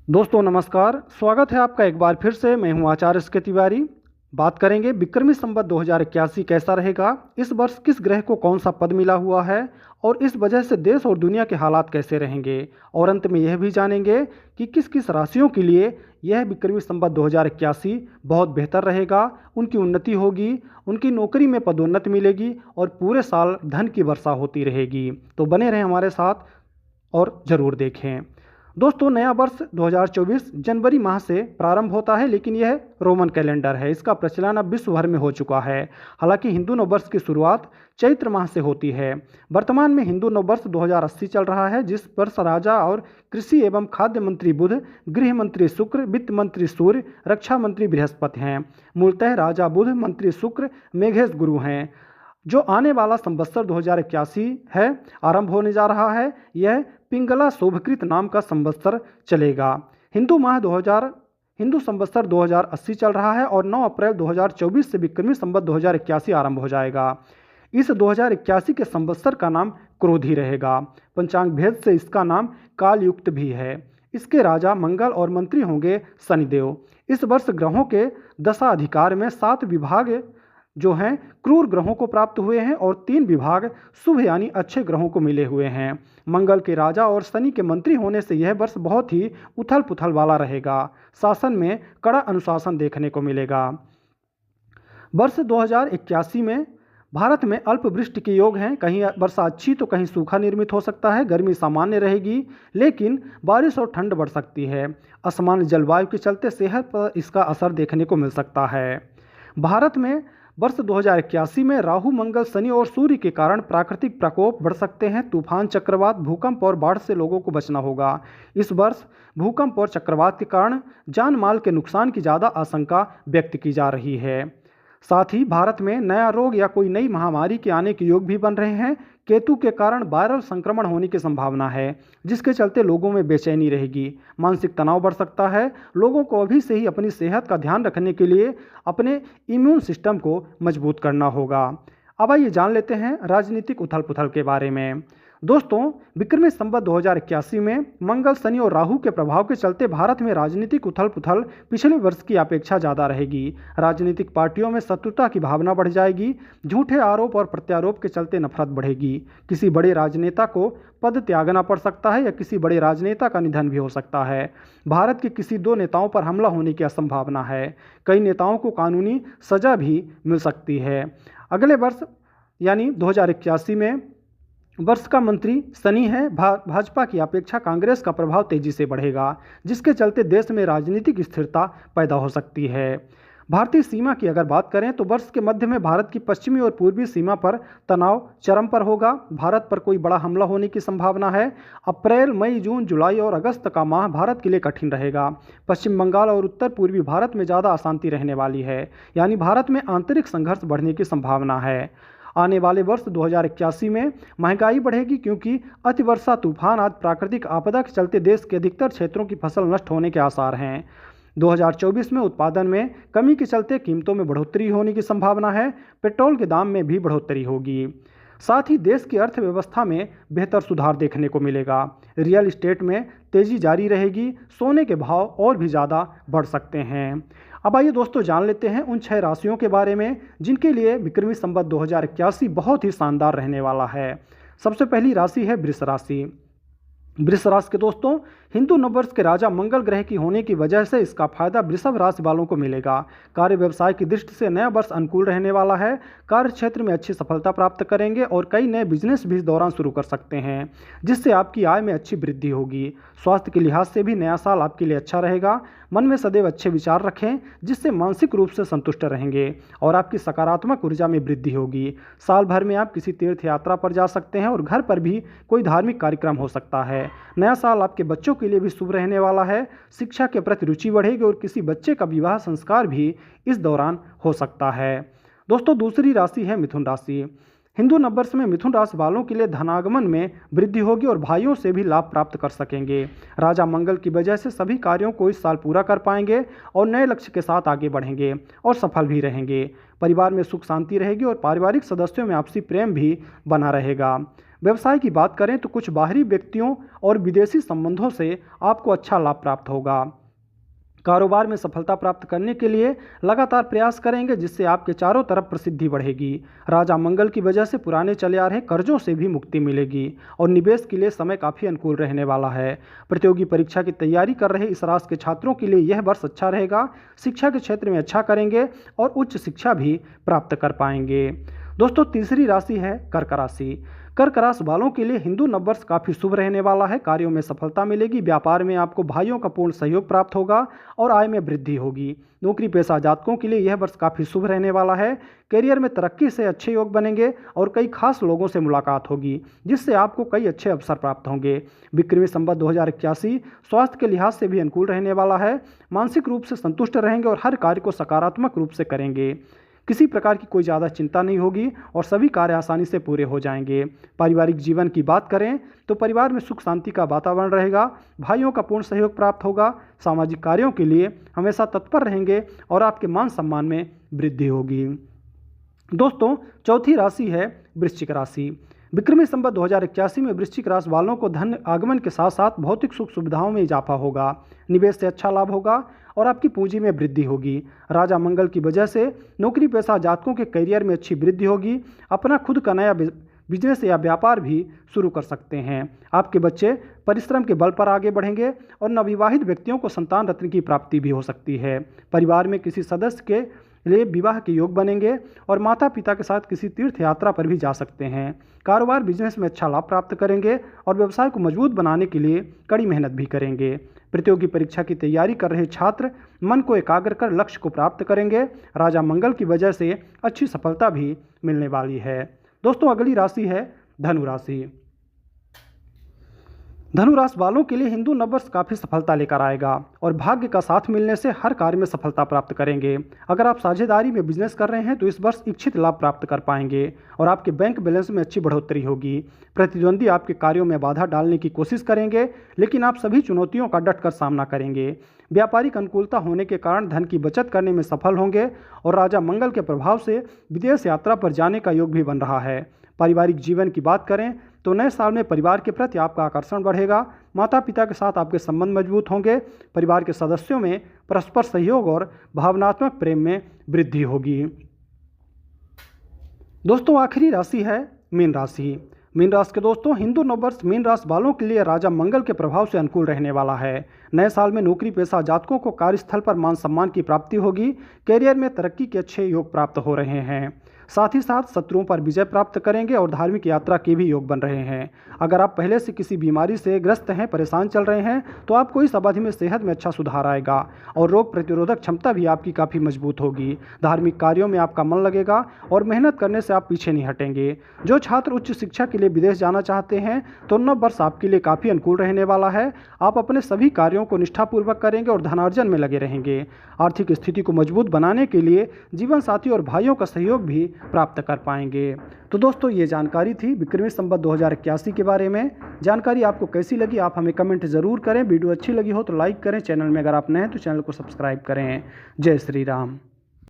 दोस्तों नमस्कार। स्वागत है आपका एक बार फिर से। मैं हूं आचार्य एस के तिवारी। बात करेंगे विक्रमी संवत 2081 कैसा रहेगा, इस वर्ष किस ग्रह को कौन सा पद मिला हुआ है और इस वजह से देश और दुनिया के हालात कैसे रहेंगे। और अंत में यह भी जानेंगे कि किस किस राशियों के लिए यह विक्रमी संवत 2081 बहुत बेहतर रहेगा, उनकी उन्नति होगी, उनकी नौकरी में पदोन्नति मिलेगी और पूरे साल धन की वर्षा होती रहेगी। तो बने रहें हमारे साथ और ज़रूर देखें। दोस्तों, नया वर्ष 2024 जनवरी माह से प्रारंभ होता है, लेकिन यह रोमन कैलेंडर है। इसका प्रचलन अब विश्व भर में हो चुका है। हालांकि हिंदू नववर्ष की शुरुआत चैत्र माह से होती है। वर्तमान में हिंदू नववर्ष 2080 चल रहा है, जिस वर्ष राजा और कृषि एवं खाद्य मंत्री बुध, गृह मंत्री शुक्र, वित्त मंत्री सूर्य, रक्षा मंत्री बृहस्पति हैं। मूलतः राजा बुध, मंत्री शुक्र, मेघेश गुरु हैं। जो आने वाला संवत्सर 2081 है, आरंभ होने जा रहा है, यह पिंगला शोभकृत नाम का संवत्सर चलेगा। हिंदू संवत्सर 2080 चल रहा है और 9 अप्रैल 2024 से विक्रमी संवत 2081 आरंभ हो जाएगा। इस 2081 के संवत्सर का नाम क्रोधी रहेगा। पंचांग भेद से इसका नाम कालयुक्त भी है। इसके राजा मंगल और मंत्री होंगे शनिदेव। इस वर्ष ग्रहों के दशा अधिकार में 7 विभाग जो हैं क्रूर ग्रहों को प्राप्त हुए हैं और 3 विभाग शुभ यानी अच्छे ग्रहों को मिले हुए हैं। मंगल के राजा और शनि के मंत्री होने से यह वर्ष बहुत ही उथल पुथल वाला रहेगा। शासन में कड़ा अनुशासन देखने को मिलेगा। वर्ष 2081 में भारत में अल्प वृष्टि के योग हैं। कहीं वर्षा अच्छी तो कहीं सूखा निर्मित हो सकता है। गर्मी सामान्य रहेगी, लेकिन बारिश और ठंड बढ़ सकती है। असामान्य जलवायु के चलते सेहत पर इसका असर देखने को मिल सकता है। भारत में वर्ष 2081 में राहु, मंगल, शनि और सूर्य के कारण प्राकृतिक प्रकोप बढ़ सकते हैं। तूफान, चक्रवात, भूकंप और बाढ़ से लोगों को बचना होगा। इस वर्ष भूकंप और चक्रवात के कारण जान माल के नुकसान की ज़्यादा आशंका व्यक्त की जा रही है। साथ ही भारत में नया रोग या कोई नई महामारी के आने के योग भी बन रहे हैं। केतु के कारण वायरल संक्रमण होने की संभावना है, जिसके चलते लोगों में बेचैनी रहेगी। मानसिक तनाव बढ़ सकता है। लोगों को अभी से ही अपनी सेहत का ध्यान रखने के लिए अपने इम्यून सिस्टम को मजबूत करना होगा। अब आइए जान लेते हैं राजनीतिक उथल पुथल के बारे में। दोस्तों, विक्रमी संवत 2081 में मंगल, शनि और राहु के प्रभाव के चलते भारत में राजनीतिक उथल पुथल पिछले वर्ष की अपेक्षा ज़्यादा रहेगी। राजनीतिक पार्टियों में शत्रुता की भावना बढ़ जाएगी। झूठे आरोप और प्रत्यारोप के चलते नफरत बढ़ेगी। किसी बड़े राजनेता को पद त्यागना पड़ सकता है या किसी बड़े राजनेता का निधन भी हो सकता है। भारत के किसी 2 नेताओं पर हमला होने की संभावना है। कई नेताओं को कानूनी सजा भी मिल सकती है। अगले वर्ष यानी 2081 में वर्ष का मंत्री शनि है। भाजपा की अपेक्षा कांग्रेस का प्रभाव तेजी से बढ़ेगा, जिसके चलते देश में राजनीतिक स्थिरता पैदा हो सकती है। भारतीय सीमा की अगर बात करें तो वर्ष के मध्य में भारत की पश्चिमी और पूर्वी सीमा पर तनाव चरम पर होगा। भारत पर कोई बड़ा हमला होने की संभावना है। अप्रैल, मई, जून, जुलाई और अगस्त का माह भारत के लिए कठिन रहेगा। पश्चिम बंगाल और उत्तर पूर्वी भारत में ज़्यादा अशांति रहने वाली है, यानी भारत में आंतरिक संघर्ष बढ़ने की संभावना है। आने वाले वर्ष 2081 में महंगाई बढ़ेगी, क्योंकि अतिवर्षा, तूफान आदि प्राकृतिक आपदा के चलते देश के अधिकतर क्षेत्रों की फसल नष्ट होने के आसार हैं। 2024 में उत्पादन में कमी के चलते कीमतों में बढ़ोतरी होने की संभावना है। पेट्रोल के दाम में भी बढ़ोतरी होगी। साथ ही देश की अर्थव्यवस्था में बेहतर सुधार देखने को मिलेगा। रियल एस्टेट में तेजी जारी रहेगी। सोने के भाव और भी ज़्यादा बढ़ सकते हैं। अब आइए दोस्तों जान लेते हैं उन 6 राशियों के बारे में जिनके लिए विक्रमी संवत 2081 बहुत ही शानदार रहने वाला है। सबसे पहली राशि है वृष राशि। वृष राशि के दोस्तों, हिंदू नववर्ष के राजा मंगल ग्रह की होने की वजह से इसका फायदा वृषभ राशि वालों को मिलेगा। कार्य व्यवसाय की दृष्टि से नया वर्ष अनुकूल रहने वाला है। कार्य क्षेत्र में अच्छी सफलता प्राप्त करेंगे और कई नए बिजनेस भी इस दौरान शुरू कर सकते हैं, जिससे आपकी आय में अच्छी वृद्धि होगी। स्वास्थ्य के लिहाज से भी नया साल आपके लिए अच्छा रहेगा। मन में सदैव अच्छे विचार रखें, जिससे मानसिक रूप से संतुष्ट रहेंगे और आपकी सकारात्मक ऊर्जा में वृद्धि होगी। साल भर में आप किसी तीर्थ यात्रा पर जा सकते हैं और घर पर भी कोई धार्मिक कार्यक्रम हो सकता है। नया साल आपके बच्चों के लिए भी शुभ रहने वाला है। शिक्षा के प्रति रुचि बढ़ेगी और किसी बच्चे का विवाह संस्कार भी इस दौरान हो सकता है। दोस्तों, दूसरी राशि है मिथुन राशि। हिंदू नववर्ष में मिथुन राशि वालों के लिए धनागमन में वृद्धि होगी और भाइयों से भी लाभ प्राप्त कर सकेंगे। राजा मंगल की वजह से सभी कार्यों को इस साल पूरा कर पाएंगे और नए लक्ष्य के साथ आगे बढ़ेंगे और सफल भी रहेंगे। परिवार में सुख शांति रहेगी और पारिवारिक सदस्यों में आपसी प्रेम भी बना रहेगा। व्यवसाय की बात करें तो कुछ बाहरी व्यक्तियों और विदेशी संबंधों से आपको अच्छा लाभ प्राप्त होगा। कारोबार में सफलता प्राप्त करने के लिए लगातार प्रयास करेंगे, जिससे आपके चारों तरफ प्रसिद्धि बढ़ेगी। राजा मंगल की वजह से पुराने चले आ रहे कर्जों से भी मुक्ति मिलेगी और निवेश के लिए समय काफ़ी अनुकूल रहने वाला है। प्रतियोगी परीक्षा की तैयारी कर रहे इस राशि के छात्रों के लिए यह वर्ष अच्छा रहेगा। शिक्षा के क्षेत्र में अच्छा करेंगे और उच्च शिक्षा भी प्राप्त कर पाएंगे। दोस्तों, तीसरी राशि है कर्क राशि। कर्क राशि वालों के लिए हिंदू नववर्ष काफ़ी शुभ रहने वाला है। कार्यों में सफलता मिलेगी। व्यापार में आपको भाइयों का पूर्ण सहयोग प्राप्त होगा और आय में वृद्धि होगी। नौकरी पेशा जातकों के लिए यह वर्ष काफ़ी शुभ रहने वाला है। करियर में तरक्की से अच्छे योग बनेंगे और कई खास लोगों से मुलाकात होगी, जिससे आपको कई अच्छे अवसर प्राप्त होंगे। विक्रमी संवत 2081 स्वास्थ्य के लिहाज से भी अनुकूल रहने वाला है। मानसिक रूप से संतुष्ट रहेंगे और हर कार्य को सकारात्मक रूप से करेंगे। किसी प्रकार की कोई ज़्यादा चिंता नहीं होगी और सभी कार्य आसानी से पूरे हो जाएंगे। पारिवारिक जीवन की बात करें तो परिवार में सुख शांति का वातावरण रहेगा। भाइयों का पूर्ण सहयोग प्राप्त होगा। सामाजिक कार्यों के लिए हमेशा तत्पर रहेंगे और आपके मान सम्मान में वृद्धि होगी। दोस्तों, चौथी राशि है वृश्चिक राशि। विक्रमी संवत 2081 में वृश्चिक राशि वालों को धन आगमन के साथ साथ भौतिक सुख सुविधाओं में इजाफा होगा। निवेश से अच्छा लाभ होगा और आपकी पूंजी में वृद्धि होगी। राजा मंगल की वजह से नौकरी पेशा जातकों के करियर में अच्छी वृद्धि होगी। अपना खुद का नया बिजनेस या व्यापार भी शुरू कर सकते हैं। आपके बच्चे परिश्रम के बल पर आगे बढ़ेंगे और नवविवाहित व्यक्तियों को संतान रत्न की प्राप्ति भी हो सकती है। परिवार में किसी सदस्य के लिए विवाह के योग बनेंगे और माता पिता के साथ किसी तीर्थ यात्रा पर भी जा सकते हैं। कारोबार बिजनेस में अच्छा लाभ प्राप्त करेंगे और व्यवसाय को मजबूत बनाने के लिए कड़ी मेहनत भी करेंगे। प्रतियोगी परीक्षा की तैयारी कर रहे छात्र मन को एकाग्र कर लक्ष्य को प्राप्त करेंगे। राजा मंगल की वजह से अच्छी सफलता भी मिलने वाली है। दोस्तों, अगली राशि है धनु राशि। धनु राशि वालों के लिए हिंदू नववर्ष काफ़ी सफलता लेकर आएगा और भाग्य का साथ मिलने से हर कार्य में सफलता प्राप्त करेंगे। अगर आप साझेदारी में बिजनेस कर रहे हैं तो इस वर्ष इच्छित लाभ प्राप्त कर पाएंगे और आपके बैंक बैलेंस में अच्छी बढ़ोतरी होगी। प्रतिद्वंदी आपके कार्यों में बाधा डालने की कोशिश करेंगे, लेकिन आप सभी चुनौतियों का डटकर सामना करेंगे। व्यापारिक अनुकूलता होने के कारण धन की बचत करने में सफल होंगे और राजा मंगल के प्रभाव से विदेश यात्रा पर जाने का योग भी बन रहा है। पारिवारिक जीवन की बात करें तो नए साल में परिवार के प्रति आपका आकर्षण बढ़ेगा। माता पिता के साथ आपके संबंध मजबूत होंगे। परिवार के सदस्यों में परस्पर सहयोग और भावनात्मक प्रेम में वृद्धि होगी। दोस्तों, आखिरी राशि है मीन राशि। मीन राशि के दोस्तों, हिंदू नववर्ष मीन राशि वालों के लिए राजा मंगल के प्रभाव से अनुकूल रहने वाला है। नए साल में नौकरी पेशा जातकों को कार्यस्थल पर मान सम्मान की प्राप्ति होगी। कैरियर में तरक्की के अच्छे योग प्राप्त हो रहे हैं। साथ ही साथ शत्रुओं पर विजय प्राप्त करेंगे और धार्मिक यात्रा के भी योग बन रहे हैं। अगर आप पहले से किसी बीमारी से ग्रस्त हैं, परेशान चल रहे हैं, तो आपको इस अवधि में सेहत में अच्छा सुधार आएगा और रोग प्रतिरोधक क्षमता भी आपकी काफ़ी मजबूत होगी। धार्मिक कार्यों में आपका मन लगेगा और मेहनत करने से आप पीछे नहीं हटेंगे। जो छात्र उच्च शिक्षा के लिए विदेश जाना चाहते हैं तो नव वर्ष आपके लिए काफ़ी अनुकूल रहने वाला है। आप अपने सभी कार्यों को निष्ठापूर्वक करेंगे और धनार्जन में लगे रहेंगे। आर्थिक स्थिति को मजबूत बनाने के लिए जीवन साथी और भाइयों का सहयोग भी प्राप्त कर पाएंगे। तो दोस्तों, ये जानकारी थी विक्रमी संवत 2081 के बारे में। जानकारी आपको कैसी लगी आप हमें कमेंट ज़रूर करें। वीडियो अच्छी लगी हो तो लाइक करें। चैनल में अगर आप नए हैं तो चैनल को सब्सक्राइब करें। जय श्री राम।